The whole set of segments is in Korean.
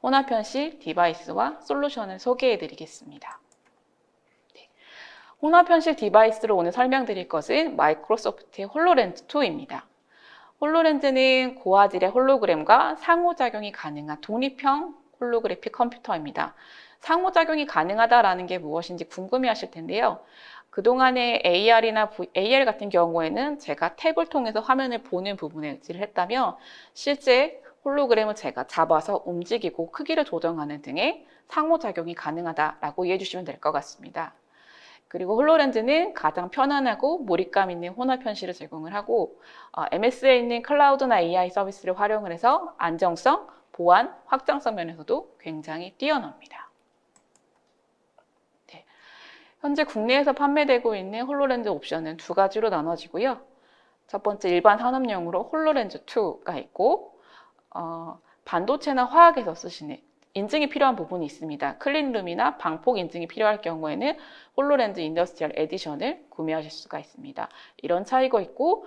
혼합 현실 디바이스와 솔루션을 소개해 드리겠습니다. 혼합 현실 디바이스로 오늘 설명드릴 것은 마이크로소프트의 홀로렌즈 2입니다. 홀로렌즈는 고화질의 홀로그램과 상호작용이 가능한 독립형 홀로그래픽 컴퓨터입니다. 상호작용이 가능하다라는 게 무엇인지 궁금해 하실 텐데요. 그동안의 AR 같은 경우에는 제가 탭을 통해서 화면을 보는 부분에 의지를 했다면 실제 홀로그램을 제가 잡아서 움직이고 크기를 조정하는 등의 상호작용이 가능하다라고 이해해 주시면 될 것 같습니다. 그리고 홀로렌즈는 가장 편안하고 몰입감 있는 혼합 현실을 제공을 하고 MS에 있는 클라우드나 AI 서비스를 활용을 해서 안정성, 보안, 확장성 면에서도 굉장히 뛰어납니다. 네. 현재 국내에서 판매되고 있는 홀로렌즈 옵션은 두 가지로 나눠지고요. 첫 번째 일반 산업용으로 홀로렌즈 2가 있고 반도체나 화학에서 쓰시는 인증이 필요한 부분이 있습니다. 클린룸이나 방폭 인증이 필요할 경우에는 홀로렌즈 인더스트리얼 에디션을 구매하실 수가 있습니다. 이런 차이가 있고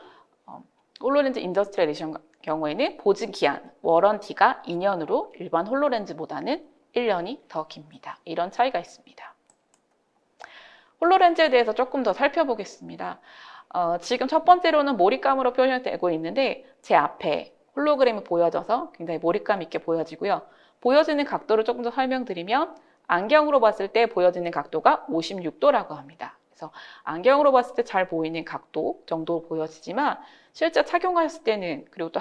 홀로렌즈 인더스트리얼 에디션 경우에는 보증 기한, 워런티가 2년으로 일반 홀로렌즈보다는 1년이 더 깁니다. 이런 차이가 있습니다. 홀로렌즈에 대해서 조금 더 살펴보겠습니다. 지금 첫 번째로는 몰입감으로 표현되고 있는데 제 앞에 홀로그램이 보여져서 굉장히 몰입감 있게 보여지고요. 보여지는 각도를 조금 더 설명드리면 안경으로 봤을 때 보여지는 각도가 56도라고 합니다. 그래서 안경으로 봤을 때 잘 보이는 각도 정도 보여지지만 실제 착용하셨을 때는 그리고 또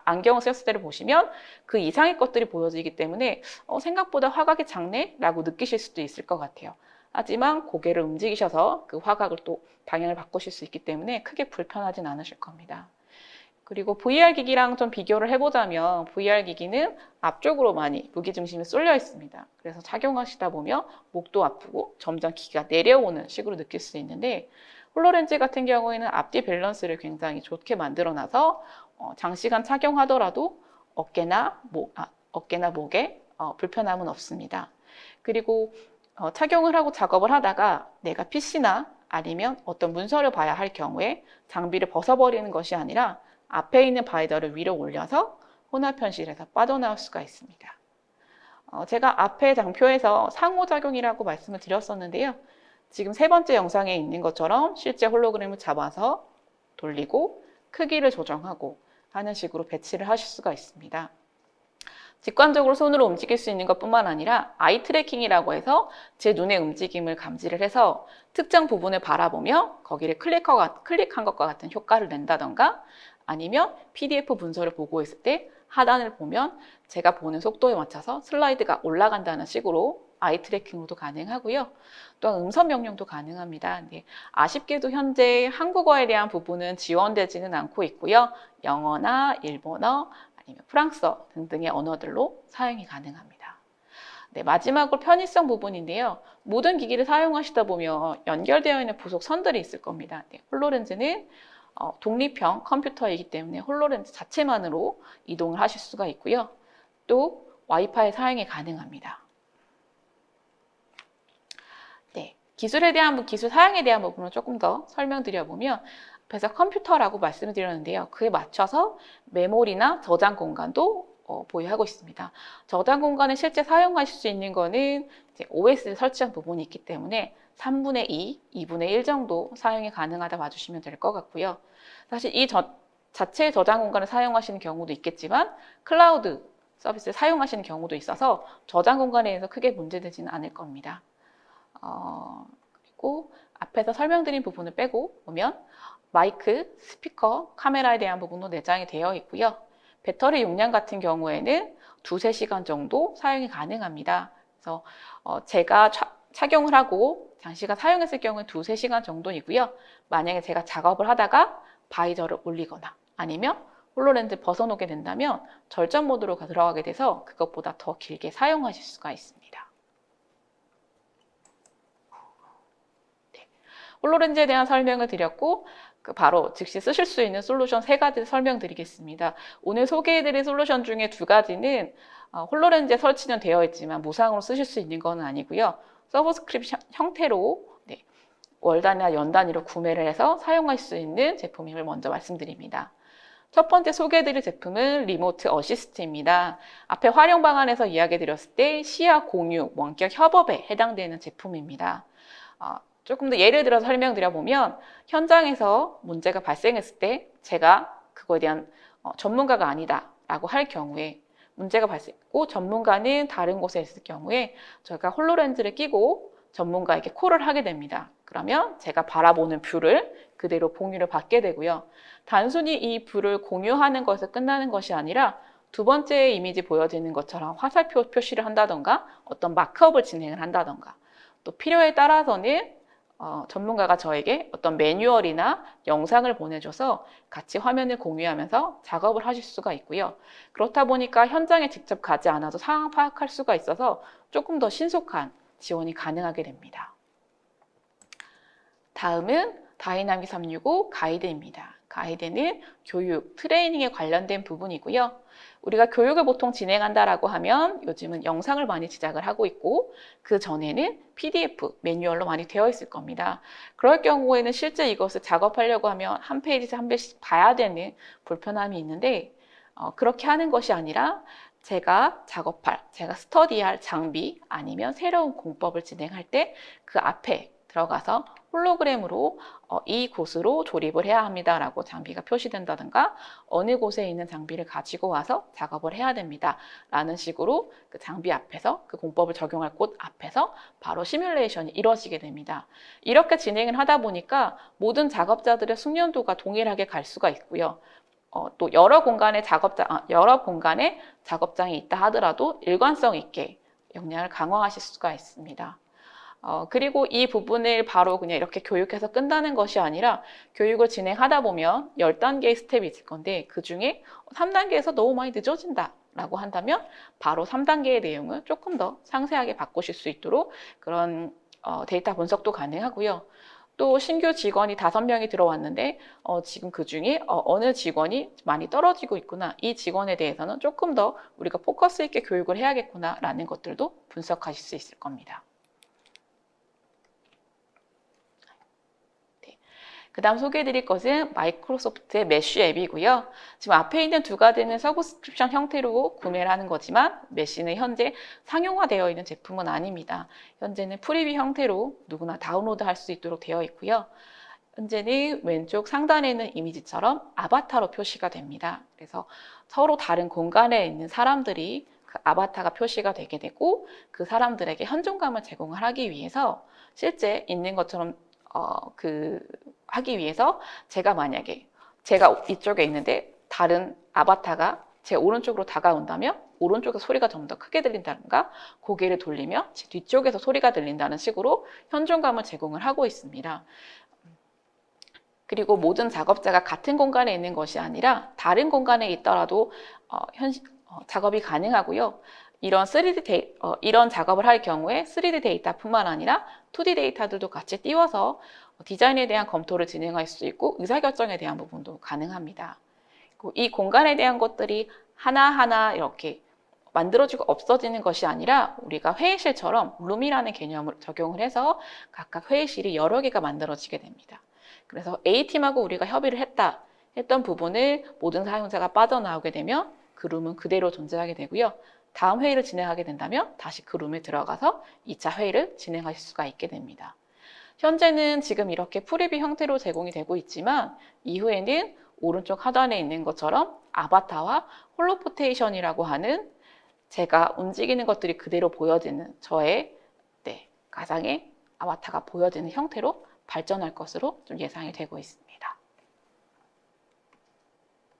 안경을 쓰셨을 때를 보시면 그 이상의 것들이 보여지기 때문에 생각보다 화각이 작네? 라고 느끼실 수도 있을 것 같아요. 하지만 고개를 움직이셔서 그 화각을 또 방향을 바꾸실 수 있기 때문에 크게 불편하진 않으실 겁니다. 그리고 VR 기기랑 좀 비교를 해보자면 VR 기기는 앞쪽으로 많이 무게중심이 쏠려 있습니다. 그래서 착용하시다 보면 목도 아프고 점점 기기가 내려오는 식으로 느낄 수 있는데 홀로렌즈 같은 경우에는 앞뒤 밸런스를 굉장히 좋게 만들어놔서 장시간 착용하더라도 어깨나 목에 불편함은 없습니다. 그리고 착용을 하고 작업을 하다가 내가 PC나 아니면 어떤 문서를 봐야 할 경우에 장비를 벗어버리는 것이 아니라 앞에 있는 바이더를 위로 올려서 혼합 현실에서 빠져나올 수가 있습니다. 제가 앞에 장표에서 상호작용이라고 말씀을 드렸었는데요. 지금 세 번째 영상에 있는 것처럼 실제 홀로그램을 잡아서 돌리고 크기를 조정하고 하는 식으로 배치를 하실 수가 있습니다. 직관적으로 손으로 움직일 수 있는 것뿐만 아니라 아이 트래킹이라고 해서 제 눈의 움직임을 감지를 해서 특정 부분을 바라보며 거기를 클릭한 것과 같은 효과를 낸다던가 아니면 PDF 문서를 보고 있을 때 하단을 보면 제가 보는 속도에 맞춰서 슬라이드가 올라간다는 식으로 아이 트래킹으로도 가능하고요. 또한 음성 명령도 가능합니다. 네, 아쉽게도 현재 한국어에 대한 부분은 지원되지는 않고 있고요. 영어나 일본어, 아니면 프랑스어 등등의 언어들로 사용이 가능합니다. 네, 마지막으로 편의성 부분인데요. 모든 기기를 사용하시다 보면 연결되어 있는 부속 선들이 있을 겁니다. 네, 홀로렌즈는 독립형 컴퓨터이기 때문에 홀로렌즈 자체만으로 이동을 하실 수가 있고요. 또 와이파이 사용이 가능합니다. 네, 기술 사양에 대한 부분을 조금 더 설명드려보면 앞에서 컴퓨터라고 말씀을 드렸는데요. 그에 맞춰서 메모리나 저장 공간도 보유하고 있습니다. 저장 공간을 실제 사용하실 수 있는 거는 OS를 설치한 부분이 있기 때문에 3분의 2, 2분의 1 정도 사용이 가능하다 봐주시면 될 것 같고요. 사실 이 자체의 저장 공간을 사용하시는 경우도 있겠지만 클라우드 서비스를 사용하시는 경우도 있어서 저장 공간에 대해서 크게 문제되지는 않을 겁니다. 그리고 앞에서 설명드린 부분을 빼고 보면 마이크, 스피커, 카메라에 대한 부분도 내장이 되어 있고요. 배터리 용량 같은 경우에는 2-3시간 정도 사용이 가능합니다. 그래서 제가 착용을 하고 장시간 사용했을 경우는 2-3시간 정도이고요. 만약에 제가 작업을 하다가 바이저를 올리거나 아니면 홀로렌즈 벗어놓게 된다면 절전 모드로 들어가게 돼서 그것보다 더 길게 사용하실 수가 있습니다. 네. 홀로렌즈에 대한 설명을 드렸고 바로 즉시 쓰실 수 있는 솔루션 3가지를 설명드리겠습니다. 오늘 소개해드린 솔루션 중에 2가지는 홀로렌즈에 설치는 되어 있지만 무상으로 쓰실 수 있는 건 아니고요. 서브스크립션 형태로 월 단위나 연 단위로 구매를 해서 사용할 수 있는 제품임을 먼저 말씀드립니다. 첫 번째 소개해드릴 제품은 리모트 어시스트입니다. 앞에 활용 방안에서 이야기드렸을 때 시야 공유, 원격 협업에 해당되는 제품입니다. 조금 더 예를 들어서 설명드려보면 현장에서 문제가 발생했을 때 제가 그거에 대한 전문가가 아니다 라고 할 경우에 문제가 발생했고 전문가는 다른 곳에 있을 경우에 저희가 홀로렌즈를 끼고 전문가에게 콜을 하게 됩니다. 그러면 제가 바라보는 뷰를 그대로 공유를 받게 되고요. 단순히 이 뷰를 공유하는 것에서 끝나는 것이 아니라 두 번째 이미지 보여지는 것처럼 화살표 표시를 한다던가 어떤 마크업을 진행을 한다던가 또 필요에 따라서는 전문가가 저에게 어떤 매뉴얼이나 영상을 보내줘서 같이 화면을 공유하면서 작업을 하실 수가 있고요. 그렇다 보니까 현장에 직접 가지 않아도 상황 파악할 수가 있어서 조금 더 신속한 지원이 가능하게 됩니다. 다음은 다이나믹 365 가이드입니다. 가이드는 교육, 트레이닝에 관련된 부분이고요. 우리가 교육을 보통 진행한다라고 하면 요즘은 영상을 많이 제작을 하고 있고 그 전에는 PDF, 매뉴얼로 많이 되어 있을 겁니다. 그럴 경우에는 실제 이것을 작업하려고 하면 한 페이지에서 한 페이지씩 봐야 되는 불편함이 있는데 그렇게 하는 것이 아니라 제가 제가 스터디할 장비 아니면 새로운 공법을 진행할 때 그 앞에 들어가서 홀로그램으로 이 곳으로 조립을 해야 합니다 라고 장비가 표시된다든가 어느 곳에 있는 장비를 가지고 와서 작업을 해야 됩니다 라는 식으로 그 장비 앞에서 그 공법을 적용할 곳 앞에서 바로 시뮬레이션이 이루어지게 됩니다. 이렇게 진행을 하다 보니까 모든 작업자들의 숙련도가 동일하게 갈 수가 있고요. 또 여러 공간에 작업장이 있다 하더라도 일관성 있게 역량을 강화하실 수가 있습니다. 그리고 이 부분을 바로 그냥 이렇게 교육해서 끝나는 것이 아니라 교육을 진행하다 보면 10단계의 스텝이 있을 건데 그 중에 3단계에서 너무 많이 늦어진다 라고 한다면 바로 3단계의 내용을 조금 더 상세하게 바꾸실 수 있도록 그런 데이터 분석도 가능하고요. 또 신규 직원이 5명이 들어왔는데 지금 그 중에 어느 직원이 많이 떨어지고 있구나. 이 직원에 대해서는 조금 더 우리가 포커스 있게 교육을 해야겠구나 라는 것들도 분석하실 수 있을 겁니다. 그 다음 소개해드릴 것은 마이크로소프트의 메쉬 앱이고요. 지금 앞에 있는 두 가지는 서브스크립션 형태로 구매를 하는 거지만 메쉬는 현재 상용화되어 있는 제품은 아닙니다. 현재는 프리뷰 형태로 누구나 다운로드할 수 있도록 되어 있고요. 현재는 왼쪽 상단에 있는 이미지처럼 아바타로 표시가 됩니다. 그래서 서로 다른 공간에 있는 사람들이 그 아바타가 표시가 되게 되고 그 사람들에게 현존감을 제공을 하기 위해서 실제 있는 것처럼 하기 위해서 만약에 제가 이쪽에 있는데 다른 아바타가 제 오른쪽으로 다가온다면 오른쪽에서 소리가 좀 더 크게 들린다든가 고개를 돌리며 제 뒤쪽에서 소리가 들린다는 식으로 현존감을 제공을 하고 있습니다. 그리고 모든 작업자가 같은 공간에 있는 것이 아니라 다른 공간에 있더라도 작업이 가능하고요. 이런 작업을 할 경우에 3D 데이터뿐만 아니라 2D 데이터들도 같이 띄워서 디자인에 대한 검토를 진행할 수 있고 의사결정에 대한 부분도 가능합니다. 이 공간에 대한 것들이 하나하나 이렇게 만들어지고 없어지는 것이 아니라 우리가 회의실처럼 룸이라는 개념을 적용을 해서 각각 회의실이 여러 개가 만들어지게 됩니다. 그래서 A팀하고 우리가 협의를 했던 부분을 모든 사용자가 빠져나오게 되면 그 룸은 그대로 존재하게 되고요. 다음 회의를 진행하게 된다면 다시 그 룸에 들어가서 2차 회의를 진행하실 수가 있게 됩니다. 현재는 지금 이렇게 프리뷰 형태로 제공이 되고 있지만 이후에는 오른쪽 하단에 있는 것처럼 아바타와 홀로포테이션이라고 하는 제가 움직이는 것들이 그대로 보여지는 저의 가상의 아바타가 보여지는 형태로 발전할 것으로 좀 예상이 되고 있습니다.